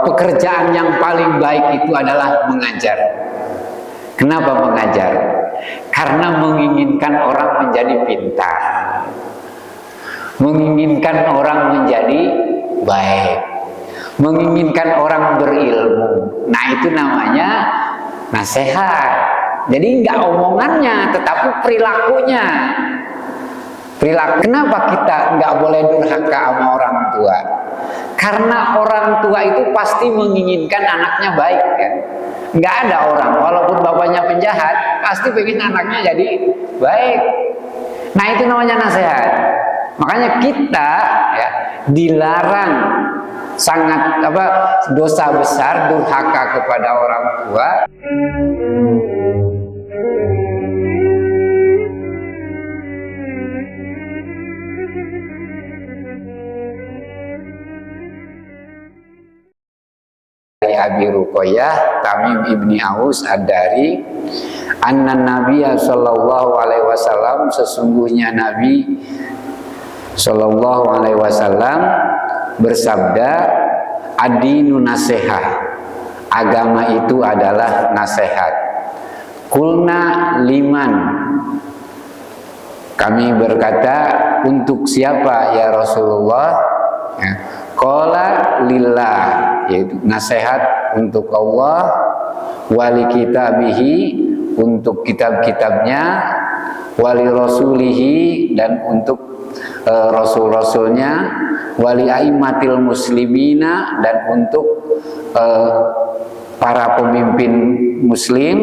pekerjaan yang paling baik itu adalah mengajar. Kenapa mengajar? Karena menginginkan orang menjadi pintar, menginginkan orang menjadi baik, menginginkan orang berilmu. Nah, itu namanya nasihat. Jadi nggak omongannya, tetapi perilakunya. Kenapa kita nggak boleh durhaka sama orang tua? Karena orang tua itu pasti menginginkan anaknya baik, kan? Nggak ada orang, walaupun bapaknya penjahat, pasti pengen anaknya jadi baik. Nah, itu namanya nasihat. Makanya kita ya dilarang, sangat dosa besar durhaka kepada orang tua. Dari Abi Ruqayyah Tamim ibni Aus Ad-Dari, anna Nabiya sallallahu alaihi wasallam, sesungguhnya Nabi sallallahu alaihi wasallam bersabda, ad-dinu nasihah, agama itu adalah nasihat. Kulna liman, kami berkata, untuk siapa ya Rasulullah? Ya. Qala lillah, yaitu nasihat untuk Allah, wali kitabihi, untuk kitab-kitabnya, wali rasulihi, dan untuk rasul-rasulnya, wali aimatil muslimina, dan untuk para pemimpin muslim,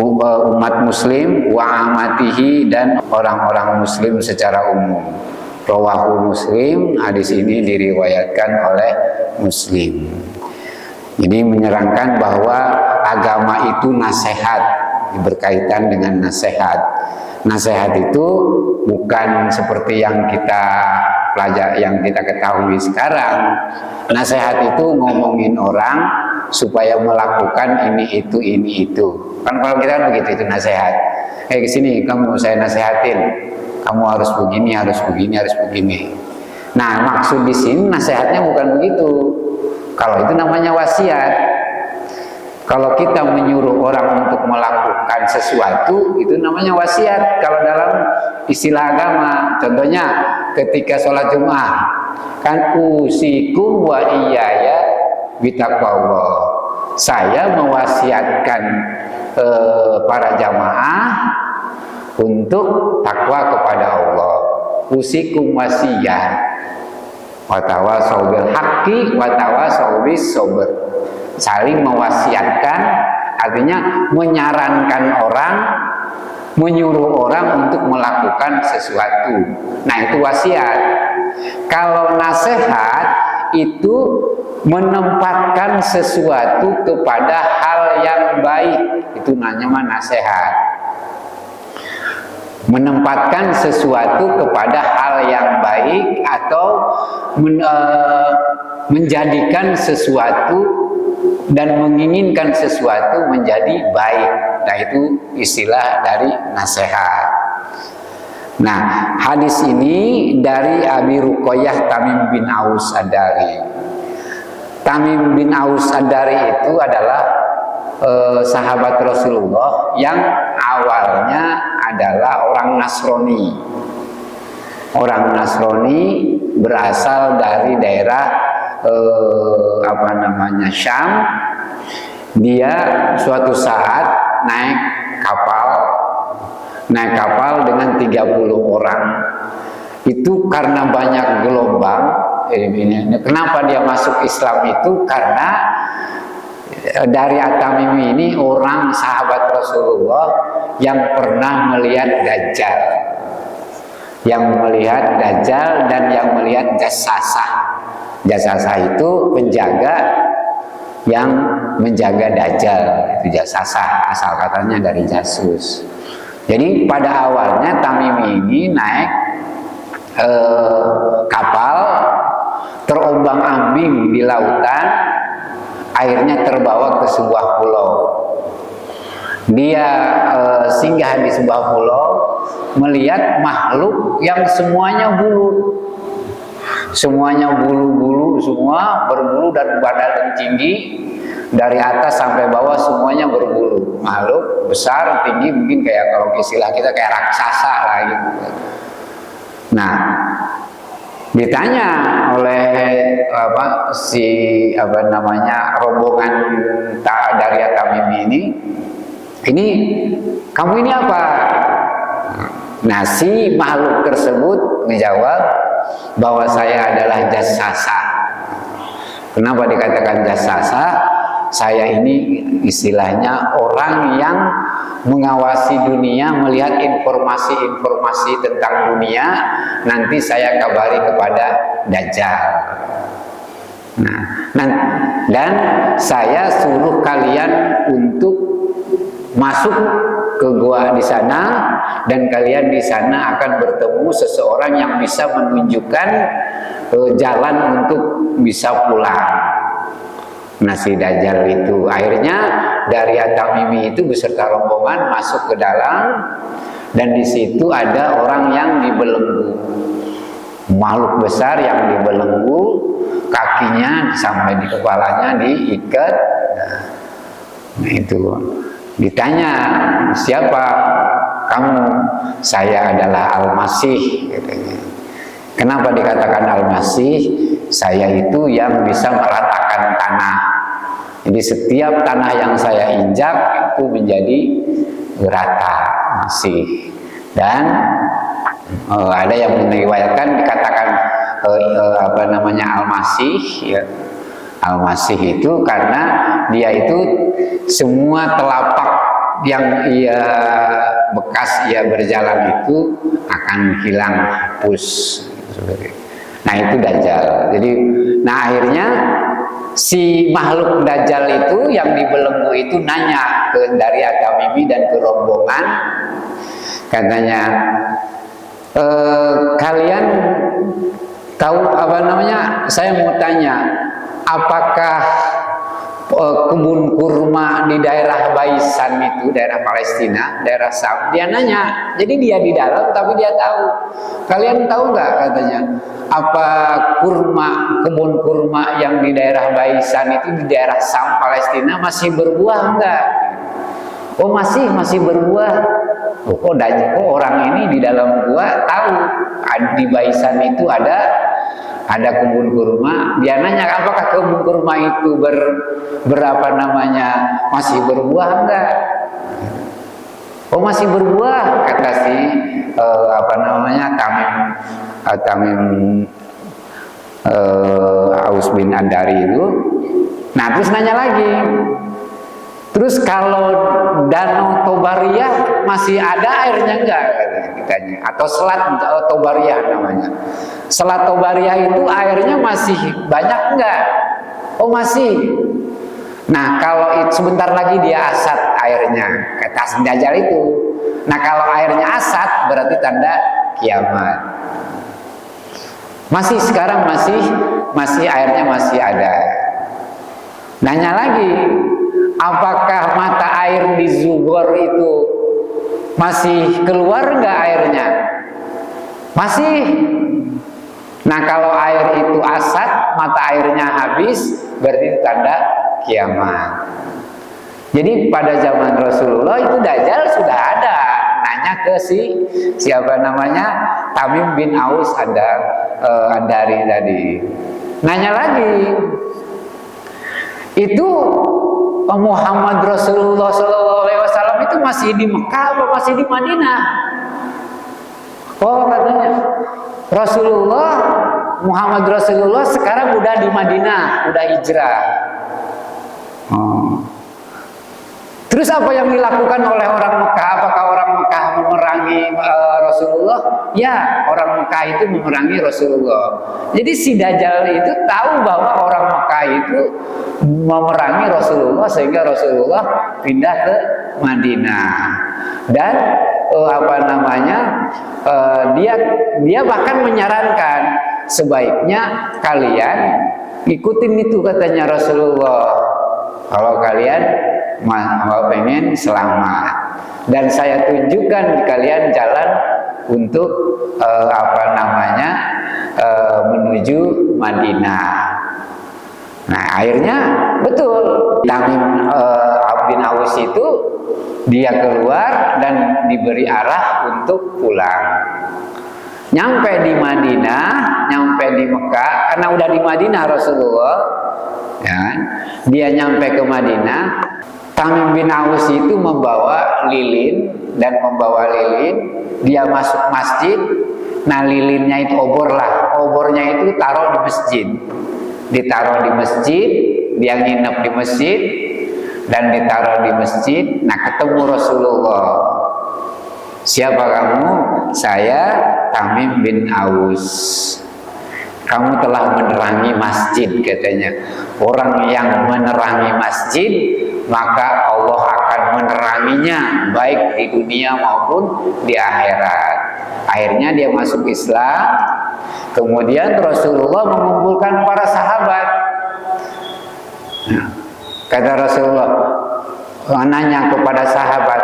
umat muslim, wa amatihi, dan orang-orang muslim secara umum. Rawahu Muslim, hadis ini diriwayatkan oleh Muslim. Jadi menyerangkan bahwa agama itu nasihat, berkaitan dengan nasihat. Nasihat itu bukan seperti yang kita pelajari, yang kita ketahui sekarang. Nasihat itu ngomongin orang supaya melakukan ini itu. Kan kalau kita kan begitu, itu nasihat. Kesini kamu saya nasihatin. Kamu harus begini, harus begini, harus begini. Nah, maksud di sini nasihatnya bukan begitu. Kalau itu namanya wasiat. Kalau kita menyuruh orang untuk melakukan sesuatu, itu namanya wasiat. Kalau dalam istilah agama, contohnya ketika sholat Jumat, kan usikum wa iyaya bitaqwallah. Saya mewasiatkan para jamaah untuk takwa kepada Allah. Usikum wasiyah, wa tawasau bil haqqi wa tawasau bis sabr. Saling mewasiatkan, artinya menyarankan orang, menyuruh orang untuk melakukan sesuatu. Nah, itu wasiat. Kalau nasihat itu menempatkan sesuatu kepada hal yang baik, itu namanya nasihat. Menempatkan sesuatu kepada hal yang baik atau menjadikan sesuatu dan menginginkan sesuatu menjadi baik. Nah, itu istilah dari nasihat. Nah, hadis ini dari Abi Ruqayyah Tamim bin Aus Ad-Dari. Tamim bin Aus Ad-Dari itu adalah sahabat Rasulullah yang awalnya adalah orang Nasrani. Orang Nasrani berasal dari daerah Syam. Dia suatu saat naik kapal dengan 30 orang. Itu karena banyak gelombang. Kenapa dia masuk Islam itu? Karena dari At-Tamimi ini orang sahabat Rasulullah yang pernah melihat Dajjal, dan yang melihat Jassasah. Jassasah itu penjaga yang menjaga Dajjal, itu Jassasah, asal katanya dari jasus. Jadi pada awalnya Tamimi ini naik kapal, terombang-ambing di lautan, akhirnya terbawa ke sebuah pulau. Dia singgah di sebuah pulau, melihat makhluk yang semuanya bulu. semuanya bulu-bulu, semua berbulu dan badan tinggi, dari atas sampai bawah semuanya berbulu. Makhluk besar, tinggi, mungkin kayak kalau istilah kita kayak raksasa lah gitu. Nah, ditanya oleh rombongan dari Tamim ini kamu ini apa? Nah, si makhluk tersebut menjawab bahwa saya adalah jasasa. Kenapa dikatakan jasasa? Saya ini istilahnya orang yang mengawasi dunia, melihat informasi-informasi tentang dunia, nanti saya kabari kepada Dajjal. Nah, dan saya suruh kalian untuk masuk ke gua di sana, dan kalian di sana akan bertemu seseorang yang bisa menunjukkan jalan untuk bisa pulang. Nah, si Dajjal itu akhirnya dari At-Tamimi itu beserta rombongan masuk ke dalam, dan di situ ada orang yang dibelenggu, makhluk besar yang dibelenggu, kakinya sampai di kepalanya diikat. Nah, itu ditanya, siapa kamu? Saya adalah Al-Masih, katanya. Kenapa dikatakan Al-Masih? Saya itu yang bisa meratakan tanah. Jadi setiap tanah yang saya injak itu menjadi rata, masih. Dan ada yang meriwayatkan dikatakan Al-Masih, ya. Al-Masih itu karena dia itu semua telapak yang ia bekas ia berjalan itu akan hilang, hapus. Nah, itu Dajjal. Jadi, nah akhirnya si makhluk Dajjal itu yang dibelenggu itu nanya dari At-Tamimi dan ke rombongan, katanya, kalian tahu saya mau tanya, apakah kebun kurma di daerah Baisan itu, daerah Palestina, daerah Sam? Dia nanya, jadi dia di dalam tapi dia tahu. Kalian tahu nggak, katanya, apa kebun kurma yang di daerah Baisan itu di daerah Sam Palestina masih berbuah enggak? Oh, masih berbuah. Oh, orang ini di dalam gua tahu di Baisan itu ada kebun kurma. Dia nanya, apakah kebun kurma itu masih berbuah enggak? Oh, masih berbuah, kata si Tamim Aus bin Andari itu. Nah, terus nanya lagi, terus kalau Danau Tobariyah masih ada airnya enggak, katanya, atau Selat Tobariyah namanya. Selat Tobariyah itu airnya masih banyak enggak? Oh, masih. Nah, kalau sebentar lagi dia asat airnya, kata si Dajjal itu. Nah, kalau airnya asat berarti tanda kiamat. Masih sekarang masih airnya masih ada. Nanya lagi, apakah mata air di Zubur itu masih keluar enggak airnya? Masih. Nah, kalau air itu asat, mata airnya habis, berarti tanda kiamat. Jadi pada zaman Rasulullah itu Dajjal sudah ada. Nanya ke Tamim bin Aus Andari tadi. Nanya lagi, itu Muhammad Rasulullah SAW itu masih di Mekah atau masih di Madinah? Oh, katanya Muhammad Rasulullah sekarang udah di Madinah, udah hijrah. Terus apa yang dilakukan oleh orang Mekah? Apakah orang Mekah memerangi Rasulullah? Ya, orang Mekah itu memerangi Rasulullah. Jadi si Dajjal itu tahu bahwa orang Mekah itu memerangi Rasulullah, sehingga Rasulullah pindah ke Madinah. Dan dia bahkan menyarankan sebaiknya kalian ikutin itu, katanya Rasulullah, kalau kalian pengen selamat, dan saya tunjukkan kalian jalan untuk menuju Madinah. Nah akhirnya betul Tamim bin Aus itu dia keluar dan diberi arah untuk pulang. Nyampe di Madinah, nyampe di Mekah, karena udah di Madinah Rasulullah, ya, dia nyampe ke Madinah. Tamim bin Aus itu membawa lilin, dia masuk masjid. Nah lilinnya itu obornya itu taruh di masjid, ditaruh di masjid, dia nginep di masjid dan ditaruh di masjid. Nah ketemu Rasulullah, siapa kamu? Saya Tamim bin Aus. Kamu telah menerangi masjid, katanya. Orang yang menerangi masjid, maka Allah akan meneranginya baik di dunia maupun di akhirat. Akhirnya dia masuk Islam. Kemudian Rasulullah mengumpulkan para sahabat. Nah, kata Rasulullah, nanya kepada sahabat,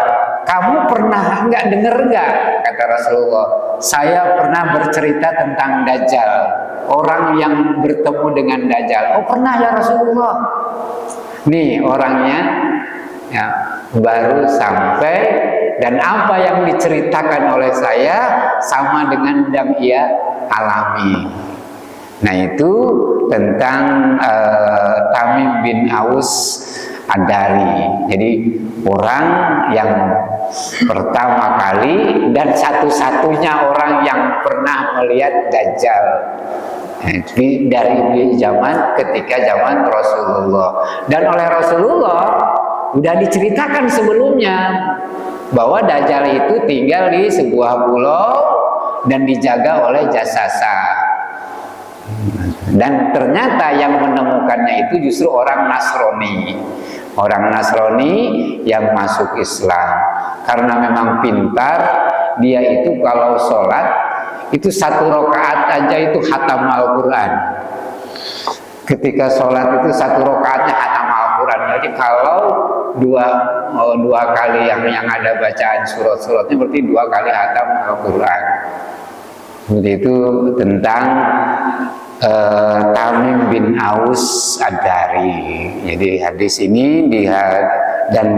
kamu pernah dengar nggak? Kata Rasulullah, saya pernah bercerita tentang Dajjal, orang yang bertemu dengan Dajjal. Oh pernah ya Rasulullah. Nih orangnya ya, baru sampai, dan apa yang diceritakan oleh saya sama dengan yang ia alami. Nah itu tentang Tamim bin Aus Ad-Dari. Jadi orang yang pertama kali dan satu-satunya orang yang pernah melihat Dajjal. Dari zaman ketika zaman Rasulullah, dan oleh Rasulullah udah diceritakan sebelumnya bahwa Dajjal itu tinggal di sebuah pulau dan dijaga oleh jasasa. Dan ternyata yang menemukannya itu justru orang Nasrani yang masuk Islam. Karena memang pintar, dia itu kalau sholat itu 1 rakaat aja itu khatam Al-Quran. Ketika sholat itu 1 rakaatnya khatam Al-Quran. Jadi kalau dua kali yang ada bacaan surat-suratnya berarti 2 kali khatam Al-Quran. Jadi itu tentang Tamim bin Aus Ad-Dari. Jadi hadis ini dan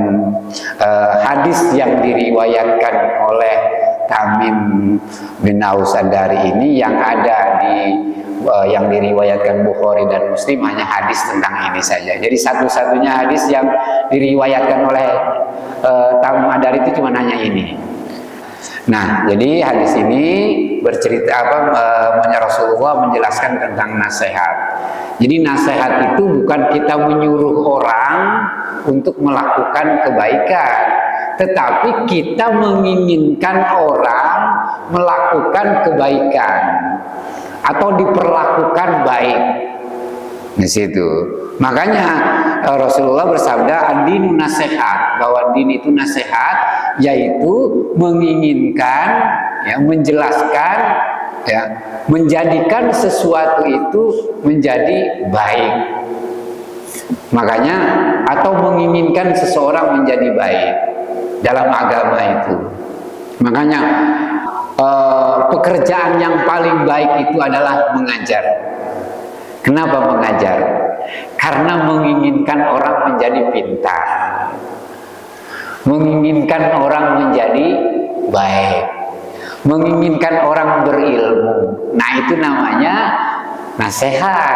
hadis yang diriwayatkan oleh Tamim bin Aus Ad-Dari ini yang ada yang diriwayatkan Bukhari dan Muslim hanya hadis tentang ini saja. Jadi satu-satunya hadis yang diriwayatkan oleh Tamim Ad-Dari itu cuma hanya ini. Nah, jadi hadis ini bercerita Rasulullah menjelaskan tentang nasihat. Jadi nasihat itu bukan kita menyuruh orang untuk melakukan kebaikan, tetapi kita menginginkan orang melakukan kebaikan atau diperlakukan baik. Di situ. Makanya Rasulullah bersabda ad-dinu nasihat, bahwa din itu nasihat, yaitu menginginkan, ya, menjelaskan, ya, menjadikan sesuatu itu menjadi baik. Makanya atau menginginkan seseorang menjadi baik dalam agama itu. Makanya pekerjaan yang paling baik itu adalah mengajar. Kenapa mengajar? Karena menginginkan orang menjadi pintar, menginginkan orang menjadi baik, menginginkan orang berilmu. Nah itu namanya nasihat.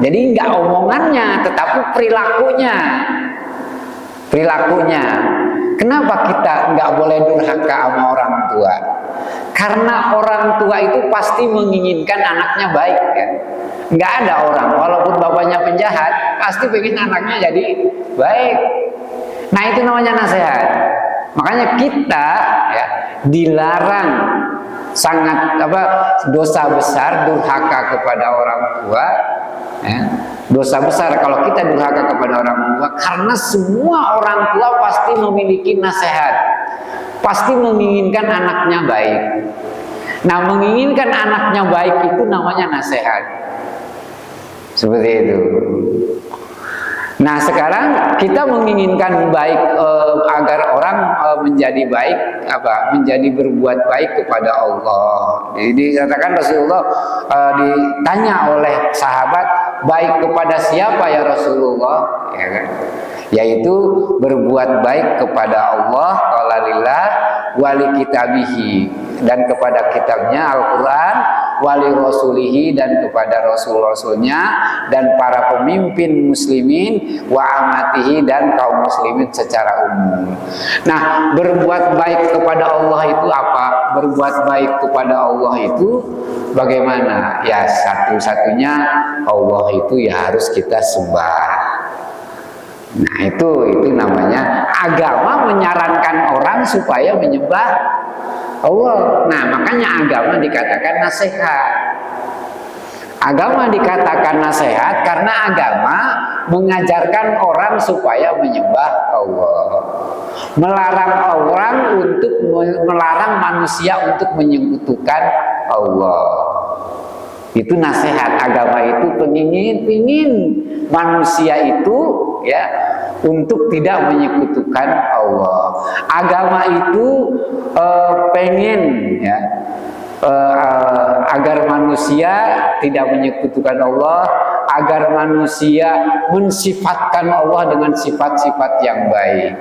Jadi nggak omongannya, tetapi perilakunya. Kenapa kita nggak boleh durhaka sama orang tua? Karena orang tua itu pasti menginginkan anaknya baik, kan? Nggak ada orang, walaupun bapaknya penjahat, pasti pengen anaknya jadi baik. Nah itu namanya nasihat. Makanya kita, ya, dilarang sangat dosa besar durhaka kepada orang tua. Ya. Dosa besar kalau kita durhaka kepada orang tua, karena semua orang tua pasti memiliki nasihat, pasti menginginkan anaknya baik. Nah, menginginkan anaknya baik itu namanya nasihat. Seperti itu. Nah sekarang kita menginginkan baik agar orang menjadi baik, menjadi berbuat baik kepada Allah. Jadi dikatakan Rasulullah ditanya oleh sahabat, baik kepada siapa ya Rasulullah? Ya kan? Yaitu berbuat baik kepada Allah, qala lillah, wali kitabihi, dan kepada kitabnya Al-Quran, wali rasulihi, dan kepada rasul-rasulnya, dan para pemimpin muslimin, wa amatihi, dan kaum muslimin secara umum. Nah, berbuat baik kepada Allah itu apa? Berbuat baik kepada Allah itu bagaimana? Ya, satu-satunya Allah itu ya harus kita sembah. Nah itu namanya agama menyarankan orang supaya menyembah Allah. Nah makanya agama dikatakan nasihat. Agama dikatakan nasihat karena agama mengajarkan orang supaya menyembah Allah. Melarang manusia untuk menyekutukan Allah. Itu nasihat agama itu pengin manusia itu ya untuk tidak menyekutukan Allah. Agama itu pengen ya agar manusia tidak menyekutukan Allah, agar manusia mensifatkan Allah dengan sifat-sifat yang baik.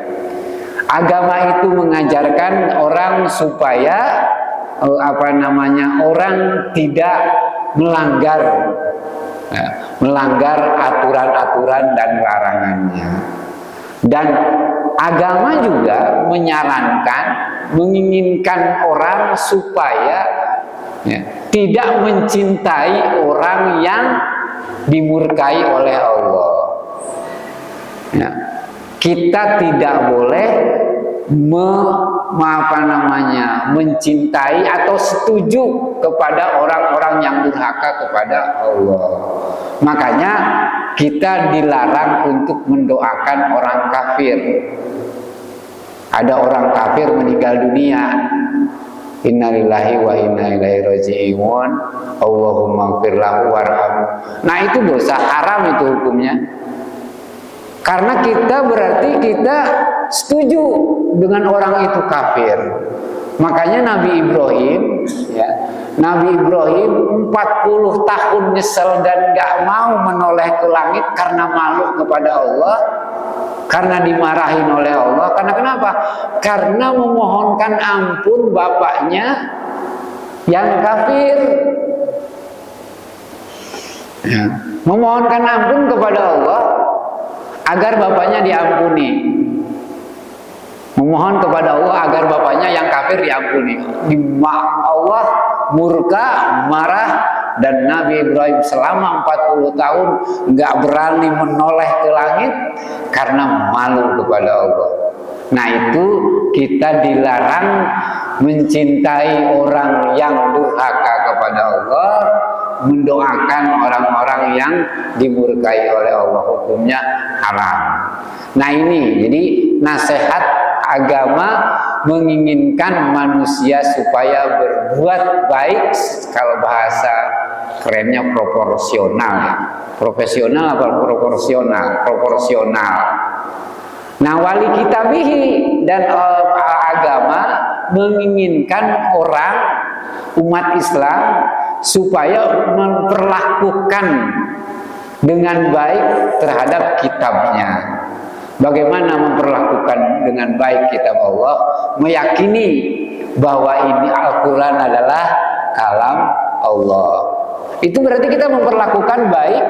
Agama itu mengajarkan orang supaya orang tidak melanggar aturan-aturan dan larangannya. Dan agama juga menginginkan orang supaya tidak mencintai orang yang dimurkai oleh Allah. Kita tidak boleh mencintai atau setuju kepada orang-orang yang durhaka kepada Allah. Makanya kita dilarang untuk mendoakan orang kafir. Ada orang kafir meninggal dunia, innalillahi wa inna ilaihi raji'un, Allahumma ighfir lahu warhamhu. Nah itu dosa haram itu hukumnya. Karena berarti kita setuju dengan orang itu kafir. Makanya Nabi Ibrahim 40 tahun nyesel dan gak mau menoleh ke langit karena malu kepada Allah, karena dimarahin oleh Allah. Karena kenapa? Karena memohonkan ampun bapaknya yang kafir. Memohonkan ampun kepada Allah agar bapaknya diampuni. Memohon kepada Allah agar bapaknya yang kafir diampuni. Allah murka, marah, dan Nabi Ibrahim selama 40 tahun nggak berani menoleh ke langit karena malu kepada Allah. Nah itu kita dilarang mencintai orang yang durhaka kepada Allah, mendoakan orang-orang yang dimurkai oleh Allah, hukumnya haram. Nah ini jadi nasihat agama menginginkan manusia supaya berbuat baik, kalau bahasa kerennya proporsional ya. Profesional apa proporsional? Proporsional. Nah wali kitabihi, dan agama menginginkan orang umat Islam supaya memperlakukan dengan baik terhadap kitabnya. Bagaimana memperlakukan dengan baik kitab Allah? Meyakini bahwa ini Al-Quran adalah kalam Allah. Itu berarti kita memperlakukan baik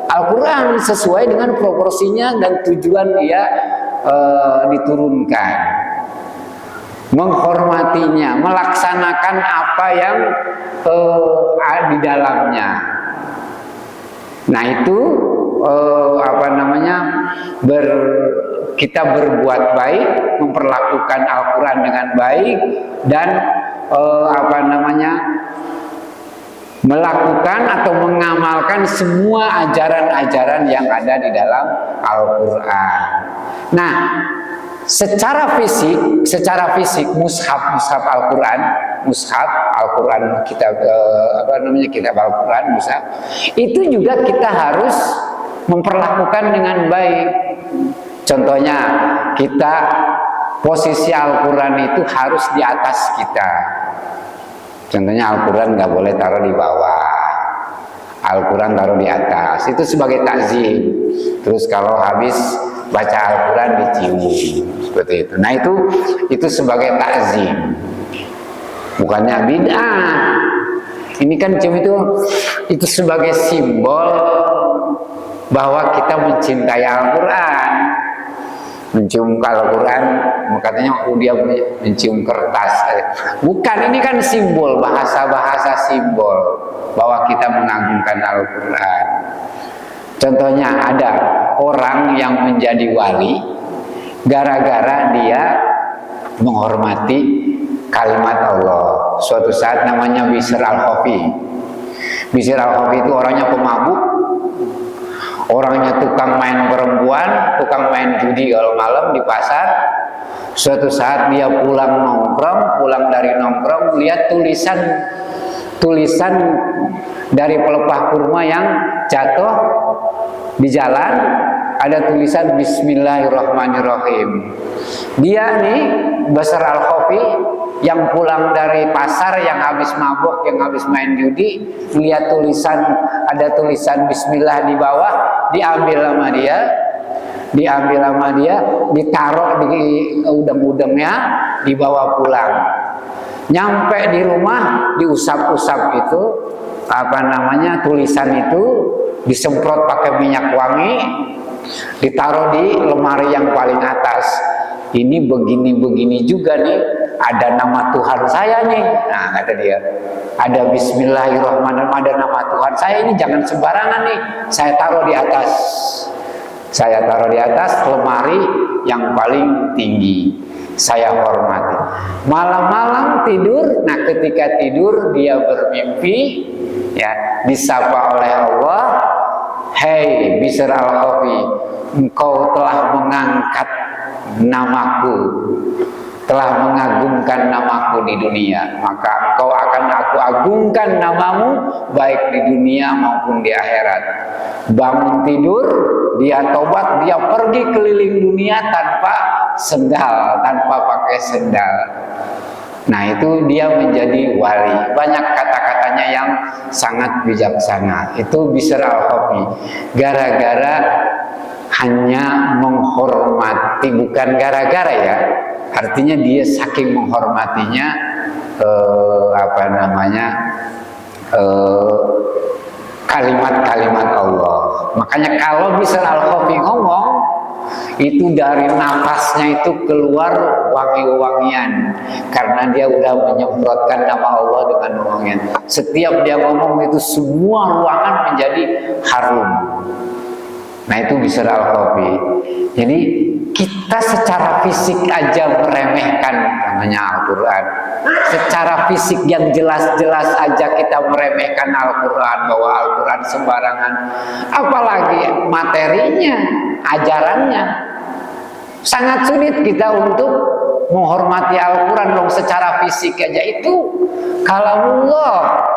Al-Quran sesuai dengan proporsinya dan tujuan dia diturunkan. Menghormatinya, melaksanakan apa yang di dalamnya. Nah itu kita berbuat baik, memperlakukan Al-Quran dengan baik, dan melakukan atau mengamalkan semua ajaran-ajaran yang ada di dalam Al-Quran. Nah, secara fisik mushaf Al-Quran, kitab kitab Al-Quran, mushaf, itu juga kita harus memperlakukan dengan baik. Contohnya, kita posisi Al-Quran itu harus di atas kita. Contohnya Al-Quran nggak boleh taruh di bawah, Al-Quran taruh di atas, itu sebagai takzim. Terus kalau habis baca Al-Quran dicium, seperti itu. Nah itu sebagai takzim, bukannya bid'ah. Ini kan cium itu sebagai simbol bahwa kita mencintai Al-Quran. Mencium Al-Quran, katanya dia mencium kertas. Bukan, ini kan simbol, bahasa-bahasa simbol bahwa kita mengagungkan Al-Quran. Contohnya ada orang yang menjadi wali gara-gara dia menghormati kalimat Allah. Suatu saat namanya Bishr Al-Khafi. Bishr Al-Khafi itu orangnya pemabuk, orangnya tukang main perempuan, tukang main judi kalau malam di pasar. Suatu saat dia pulang dari nongkrong, lihat tulisan dari pelepah kurma yang jatuh di jalan, ada tulisan Bismillahirrahmanirrahim. Dia nih Bishr Al-Khafi yang pulang dari pasar, yang habis mabuk, yang habis main judi, lihat ada tulisan Bismillah di bawah, diambil sama dia, ditaruh di udeng-udengnya, dibawa pulang. Nyampe di rumah, diusap-usap itu tulisan itu, disemprot pakai minyak wangi, ditaruh di lemari yang paling atas. Ini begini-begini juga nih, ada nama Tuhan saya nih. Nah, kata dia, ada Bismillahirrahmanirrahim, ada nama Tuhan saya, ini jangan sembarangan nih. Saya taruh di atas lemari yang paling tinggi. Saya hormati. Malam-malam tidur, nah ketika tidur dia bermimpi, ya, disapa oleh Allah, "Hei Bishr Al-Khafi, engkau telah mengangkat namaku, telah mengagungkan namaku di dunia, maka engkau akan aku agungkan namamu baik di dunia maupun di akhirat." Bangun tidur, dia tobat, dia pergi keliling dunia tanpa sendal, tanpa pakai sendal. Nah, itu dia menjadi wali. Banyak kata-katanya yang sangat bijaksana. Itu Bishr Al-Khafi. Gara-gara hanya menghormati, bukan gara-gara ya. Artinya dia saking menghormatinya kalimat-kalimat Allah. Makanya kalau Bishr Al-Khafi ngomong, itu dari nafasnya itu keluar wangi-wangian, karena dia udah menyemprotkan nama Allah dengan wangian. Setiap dia ngomong itu semua ruangan menjadi harum. Nah, itu Bishr Al-Khafi. Jadi kita secara fisik aja meremehkan namanya Al-Quran. Secara fisik yang jelas-jelas aja kita meremehkan Al-Quran, bahwa Al-Quran sembarangan. Apalagi materinya, ajarannya. Sangat sulit kita untuk menghormati Al-Quran dong. Secara fisik aja itu kalamullah.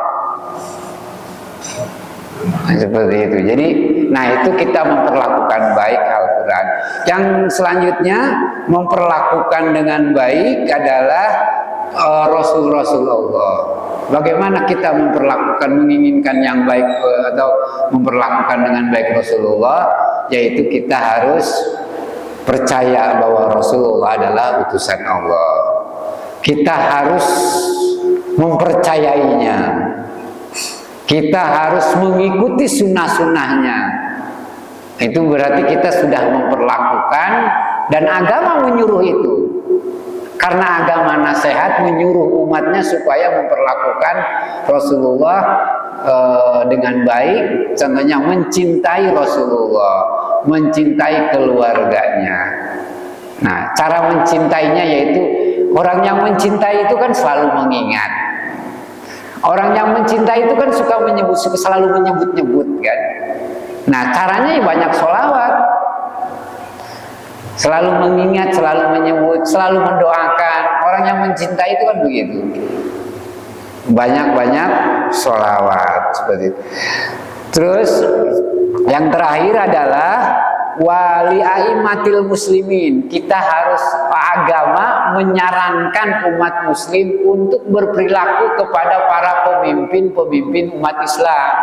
Seperti itu. Jadi, nah itu kita memperlakukan baik Al-Quran. Yang selanjutnya memperlakukan dengan baik adalah Rasul-Rasul Allah. Bagaimana kita memperlakukan, menginginkan yang baik atau memperlakukan dengan baik Rasulullah? Yaitu kita harus percaya bahwa Rasulullah adalah utusan Allah. Kita harus mempercayainya. Kita harus mengikuti sunnah-sunnahnya. Itu berarti kita sudah memperlakukan, dan agama menyuruh itu. Karena agama nasihat menyuruh umatnya supaya memperlakukan Rasulullah dengan baik. Contohnya mencintai Rasulullah, mencintai keluarganya. Nah, cara mencintainya yaitu, orang yang mencintai itu kan selalu mengingat. Orang yang mencintai itu kan selalu menyebut-nyebut kan. Nah, caranya banyak sholawat, selalu mengingat, selalu menyebut, selalu mendoakan. Orang yang mencintai itu kan begitu. Banyak-banyak sholawat seperti itu. Terus Yang terakhir adalah wali aimatil muslimin. Kita harus, agama menyarankan umat muslim untuk berperilaku kepada para pemimpin umat Islam.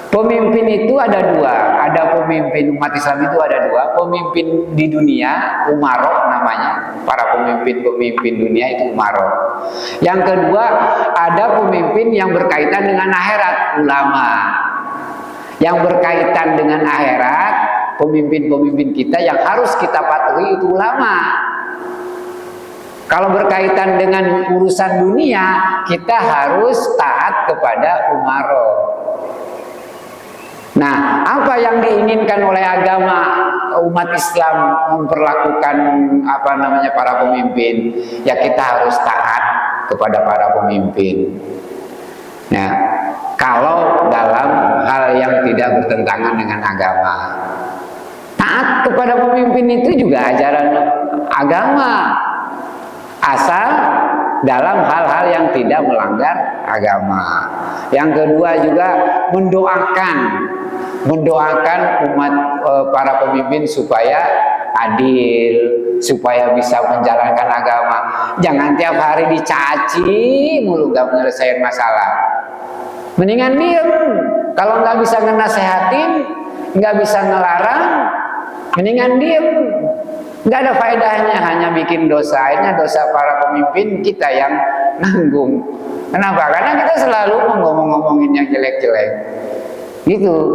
Pemimpin itu ada dua, ada pemimpin umat Islam itu ada dua, pemimpin di dunia, umaro namanya, para pemimpin dunia itu umaro. Yang kedua, ada pemimpin yang berkaitan dengan akhirat, ulama. Yang berkaitan dengan akhirat, pemimpin kita yang harus kita patuhi itu ulama. Kalau berkaitan dengan urusan dunia, kita harus taat kepada umaro. Nah, apa yang diinginkan oleh agama umat Islam memperlakukan para pemimpin? Ya, kita harus taat kepada para pemimpin. Nah, kalau dalam hal yang tidak bertentangan dengan agama, taat kepada pemimpin itu juga ajaran agama, asal dalam hal-hal yang tidak melanggar agama. Yang kedua juga mendoakan umat para pemimpin supaya adil, supaya bisa menjalankan agama. Jangan tiap hari dicaci mulu, gak menyelesaikan masalah. Mendingan diem. Kalau nggak bisa ngenasehatin, nggak bisa ngelarang, mendingan diem. Nggak ada faedahnya, hanya bikin dosa. Akhirnya dosa para pemimpin kita yang nanggung. Kenapa? Karena kita selalu ngomong-ngomongin yang jelek-jelek.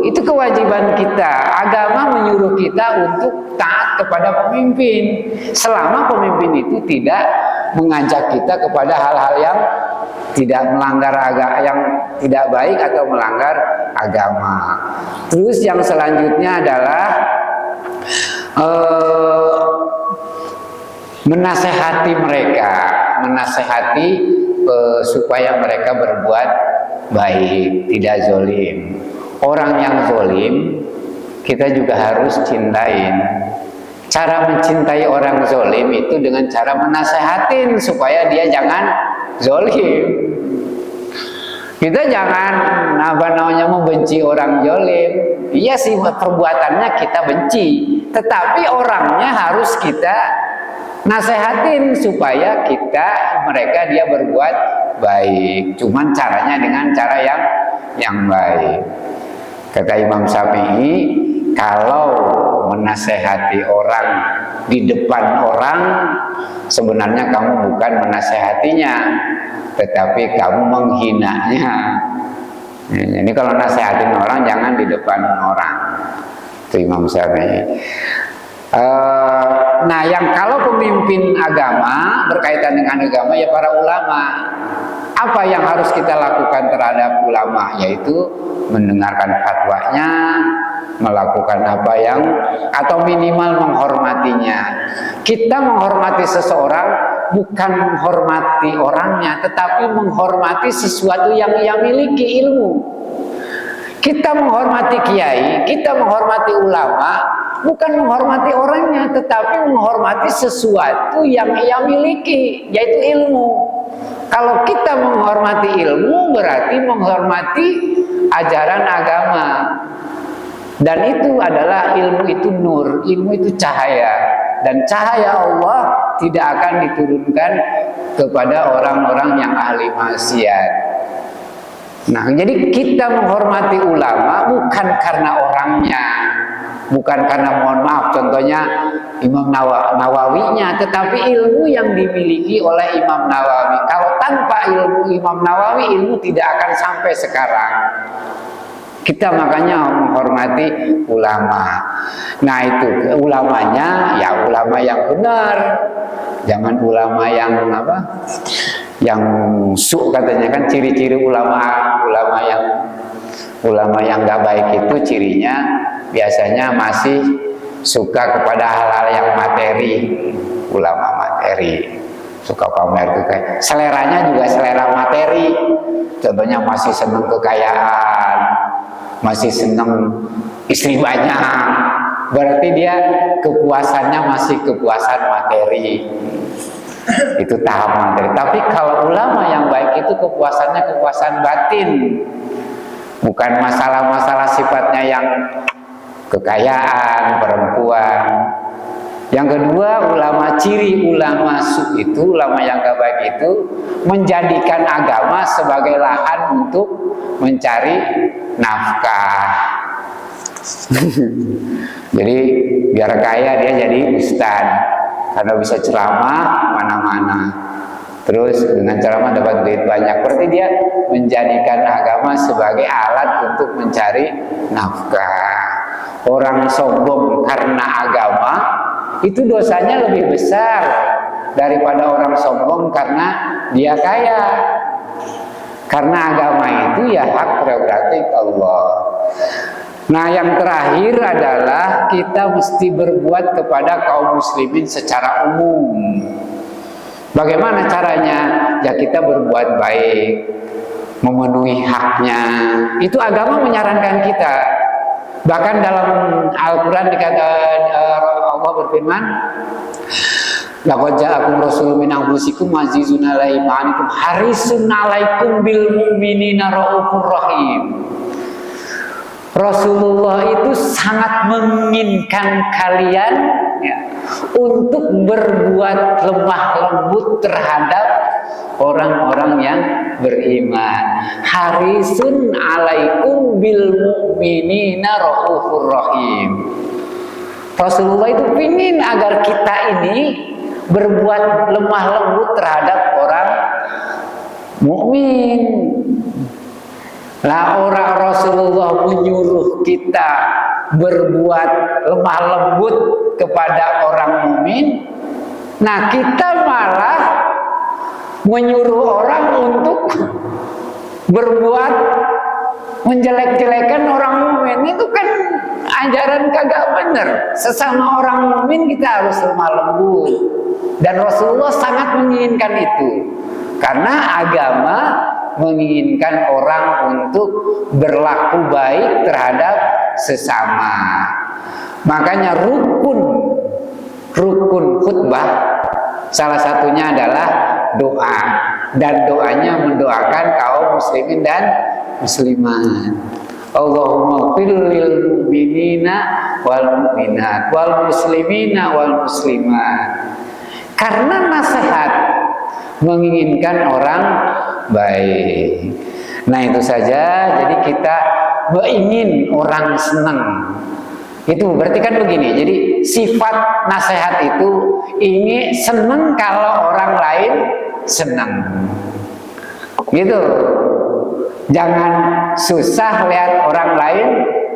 Itu kewajiban kita. Agama menyuruh kita untuk taat kepada pemimpin, selama pemimpin itu tidak mengajak kita kepada hal-hal yang tidak melanggar agama, yang tidak baik atau melanggar agama. Terus yang selanjutnya adalah menasehati mereka, supaya mereka berbuat baik, tidak zolim. Orang yang zolim kita juga harus cintain. Cara mencintai orang zolim itu dengan cara menasehatin supaya dia jangan zolim. Kita jangan membenci orang zolim. Iya sih, perbuatannya kita benci, tetapi orangnya harus kita nasehatin supaya mereka dia berbuat baik. Cuman caranya dengan cara yang baik. Kata Imam Syafi'i, kalau menasehati orang di depan orang, sebenarnya kamu bukan menasehatinya, tetapi kamu menghinanya. Jadi kalau nasehatin orang jangan di depan orang. Itu Imam Syafi'i. Nah, yang kalau pemimpin agama berkaitan dengan agama ya para ulama. Apa yang harus kita lakukan terhadap ulama? Yaitu mendengarkan fatwanya, melakukan atau minimal menghormatinya. Kita menghormati seseorang bukan menghormati orangnya, tetapi menghormati sesuatu yang ia miliki, ilmu. Kita menghormati kiai, kita menghormati ulama, bukan menghormati orangnya, tetapi menghormati sesuatu yang ia miliki, yaitu ilmu. Kalau kita menghormati ilmu, berarti menghormati ajaran agama. Dan itu adalah ilmu itu nur, ilmu itu cahaya. Dan cahaya Allah tidak akan diturunkan kepada orang-orang yang ahli maksiat. Nah, jadi kita menghormati ulama bukan karena orangnya, bukan karena, mohon maaf, contohnya Imam Nawawinya, tetapi ilmu yang dimiliki oleh Imam Nawawi. Kalau tanpa ilmu Imam Nawawi, ilmu tidak akan sampai sekarang. Kita makanya menghormati ulama. Nah, itu ulamanya ya ulama yang benar, jangan ulama yang yang katanya kan ciri-ciri ulama yang nggak baik itu cirinya biasanya masih suka kepada hal-hal yang materi. Ulama materi, suka pamer kekayaan, seleranya juga selera materi. Contohnya masih senang kekayaan, masih senang istri banyak, berarti dia kepuasannya masih kepuasan materi. Itu tahap materi. Tapi kalau ulama yang baik itu kepuasannya kepuasan batin. bukan masalah-masalah sifatnya yang kekayaan, perempuan. Yang kedua, ciri ulama su itu, ulama yang gak baik itu menjadikan agama sebagai lahan untuk mencari nafkah. Jadi biar kaya dia jadi ustad, karena bisa ceramah mana-mana. Terus dengan ceramah dapat duit banyak. Berarti dia menjadikan agama sebagai alat untuk mencari nafkah. Orang sombong karena agama itu dosanya lebih besar daripada orang sombong karena dia kaya. Karena agama itu ya hak prerogatif Allah. Nah, yang terakhir adalah kita mesti berbuat kepada kaum muslimin secara umum. Bagaimana caranya? Ya kita berbuat baik, memenuhi haknya. Itu agama menyarankan kita. Bahkan dalam Al-Quran dikatakan Allah berfirman, laqad ja'akum rasulun min anfusikum azizun 'alaihi ma 'anittum harisun 'alaikum bil mu'minina raufur rahim. Rasulullah itu sangat menginginkan kalian ya, untuk berbuat lemah lembut terhadap orang-orang yang beriman. Harisun 'alaikum bil mu'minina raufur rahim. Rasulullah itu ingin agar kita ini berbuat lemah lembut terhadap orang mukmin. Lah orang Rasulullah menyuruh kita berbuat lemah lembut kepada orang mukmin. Nah, kita malah menyuruh orang untuk berbuat menjelek-jelekan orang mukmin. Itu kan ajaran kagak bener. Sesama orang mukmin kita harus lemah lembut. Dan Rasulullah sangat menginginkan itu. Karena agama menginginkan orang untuk berlaku baik terhadap sesama. Makanya rukun khutbah salah satunya adalah doa, dan doanya mendoakan kaum muslimin dan muslimat. Allahumma fir lil mu'minina wal mu'minat wal muslimina wal muslimat. Karena nasihat menginginkan orang baik. Nah, itu saja. Jadi kita ingin orang senang. Itu berarti kan begini. Jadi sifat nasihat itu ingin senang kalau orang lain senang. Gitu. Jangan susah lihat orang lain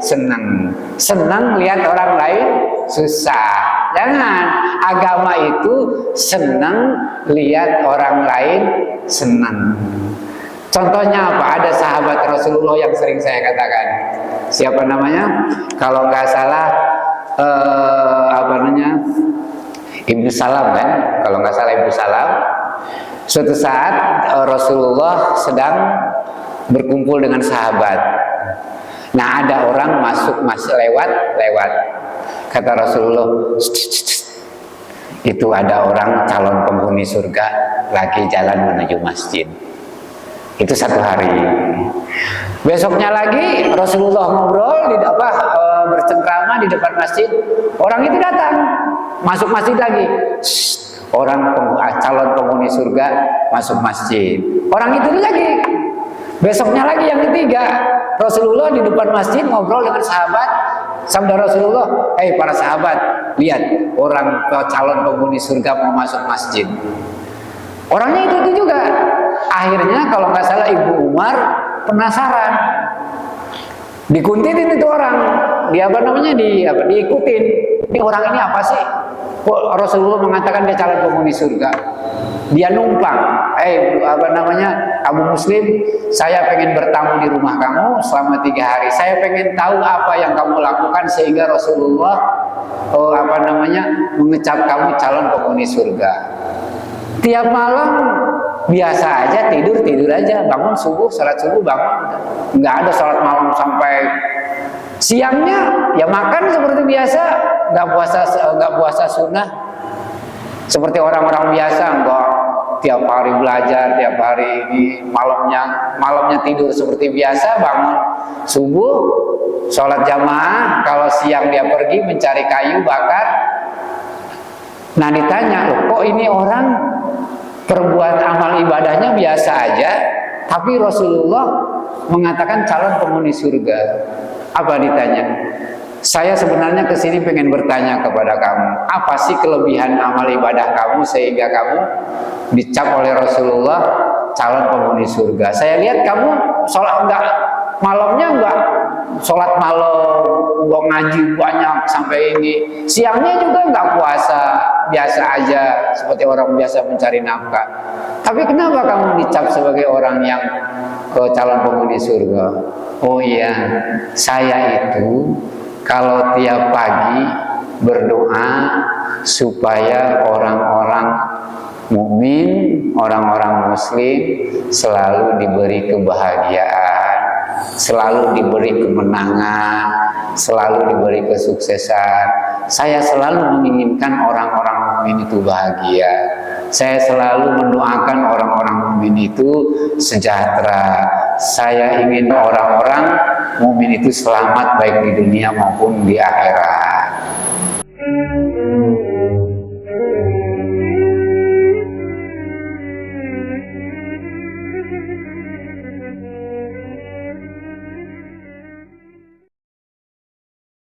senang. Senang lihat orang lain susah. Jangan. Agama itu senang lihat orang lain senang. Contohnya apa? Ada sahabat Rasulullah yang sering saya katakan. Siapa namanya? Kalau nggak salah Ibnu Salam kan? Kalau nggak salah Ibnu Salam. Suatu saat Rasulullah sedang berkumpul dengan sahabat. Nah, ada orang masuk lewat. Kata Rasulullah, itu ada orang calon penghuni surga lagi jalan menuju masjid. Itu satu hari. Besoknya lagi Rasulullah ngobrol bercengkrama di depan masjid. Orang itu datang, masuk masjid lagi. Orang calon penghuni surga masuk masjid. Orang itu lagi. Besoknya lagi yang ketiga, Rasulullah di depan masjid ngobrol dengan sahabat. Sabda Rasulullah, para sahabat, lihat orang calon penghuni surga mau masuk masjid. Orangnya itu juga. Akhirnya kalau nggak salah Ibu Umar penasaran, dikuntitin itu orang, diikutin. Ini orang ini apa sih? Kok Rasulullah mengatakan dia calon penghuni surga? Dia numpang. Kamu Muslim, saya pengen bertamu di rumah kamu selama 3 hari. Saya pengen tahu apa yang kamu lakukan sehingga Rasulullah mengecap kamu calon penghuni surga. Tiap malam biasa aja, tidur aja, bangun subuh, salat subuh bangun, nggak ada salat malam sampai siangnya ya makan seperti biasa, nggak puasa sunnah seperti orang-orang biasa, enggak tiap hari belajar, tiap hari ini malamnya tidur seperti biasa, bangun subuh, sholat jamaah, kalau siang dia pergi mencari kayu bakar. Nah ditanya, loh kok ini orang perbuat amal ibadahnya biasa aja, tapi Rasulullah mengatakan calon penghuni surga. Apa ditanya? Saya sebenarnya kesini pengen bertanya kepada kamu, apa sih kelebihan amal ibadah kamu sehingga kamu dicap oleh Rasulullah calon penghuni surga? Saya lihat kamu sholat malamnya enggak sholat malam, enggak ngaji banyak sampai ini, siangnya juga enggak puasa, biasa aja seperti orang biasa mencari nafkah. Tapi kenapa kamu dicap sebagai orang yang calon penghuni surga? Oh iya, saya itu kalau tiap pagi berdoa supaya orang-orang mukmin, orang-orang muslim selalu diberi kebahagiaan, selalu diberi kemenangan, selalu diberi kesuksesan. Saya selalu menginginkan orang-orang mukmin itu bahagia. Saya selalu mendoakan orang-orang mukmin itu sejahtera. Saya ingin orang-orang mukmin itu selamat baik di dunia maupun di akhirat.